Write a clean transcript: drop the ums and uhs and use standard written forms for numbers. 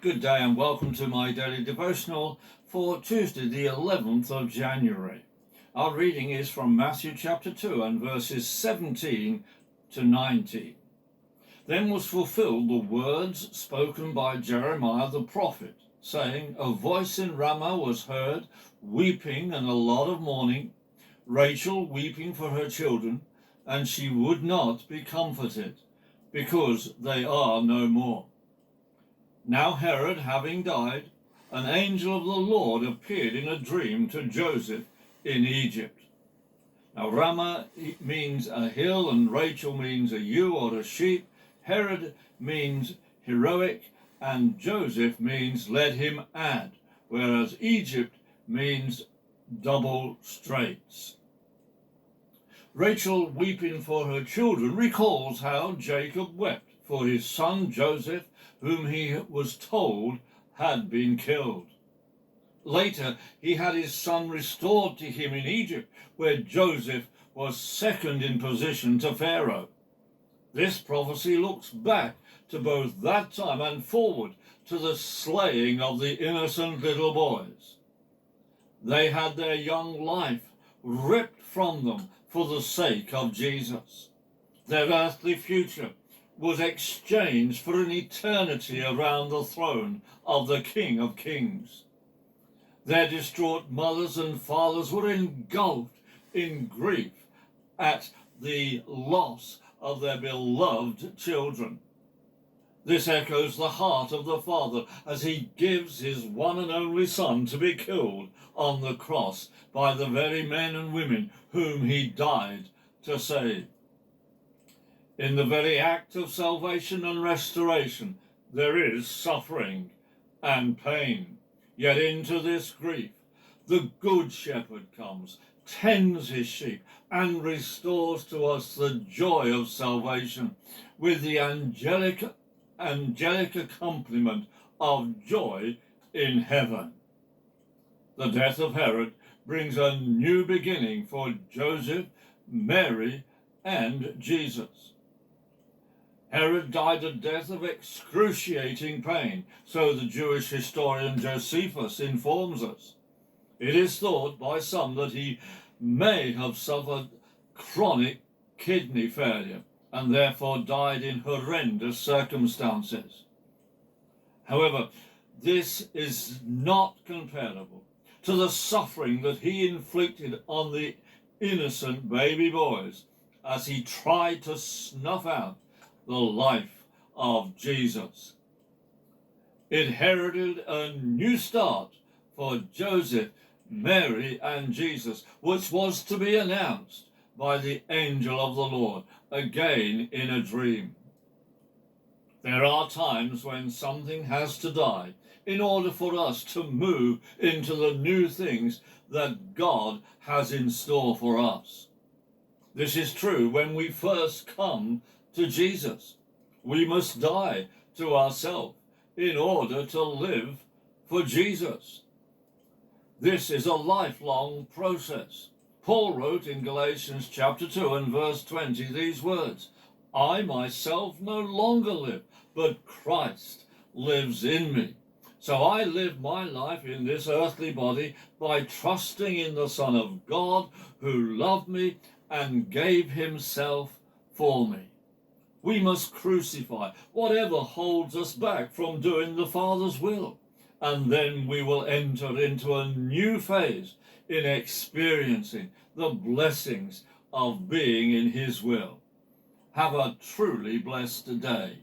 Good day and welcome to my daily devotional for Tuesday the 11th of January. Our reading is from Matthew chapter 2 and verses 17 to 19. Then was fulfilled the words spoken by Jeremiah the prophet, saying, A voice in Ramah was heard, weeping and a lot of mourning, Rachel weeping for her children, and she would not be comforted, because they are no more. Now Herod having died, an angel of the Lord appeared in a dream to Joseph in Egypt. Now Ramah means a hill, and Rachel means a ewe or a sheep. Herod means heroic, and Joseph means let him add, whereas Egypt means double straits. Rachel weeping for her children recalls how Jacob wept for his son Joseph, whom he was told had been killed. Later, he had his son restored to him in Egypt, where Joseph was second in position to Pharaoh. This prophecy looks back to both that time and forward to the slaying of the innocent little boys. They had their young life ripped from them for the sake of Jesus. Their earthly future was exchanged for an eternity around the throne of the King of Kings. Their distraught mothers and fathers were engulfed in grief at the loss of their beloved children. This echoes the heart of the Father as he gives his one and only Son to be killed on the cross by the very men and women whom he died to save. In the very act of salvation and restoration, there is suffering and pain. Yet into this grief, the Good Shepherd comes, tends his sheep, and restores to us the joy of salvation with the angelic accompaniment of joy in heaven. The death of Herod brings a new beginning for Joseph, Mary, and Jesus. Herod died a death of excruciating pain, so the Jewish historian Josephus informs us. It is thought by some that he may have suffered chronic kidney failure and therefore died in horrendous circumstances. However, this is not comparable to the suffering that he inflicted on the innocent baby boys as he tried to snuff out the life of Jesus. It heralded a new start for Joseph, Mary, and Jesus, which was to be announced by the angel of the Lord, again in a dream. There are times when something has to die in order for us to move into the new things that God has in store for us. This is true when we first come to Jesus. We must die to ourselves in order to live for Jesus. This is a lifelong process. Paul wrote in Galatians chapter 2 and verse 20 these words, I myself no longer live, but Christ lives in me. So I live my life in this earthly body by trusting in the Son of God who loved me and gave himself for me. We must crucify whatever holds us back from doing the Father's will, and then we will enter into a new phase in experiencing the blessings of being in his will. Have a truly blessed day.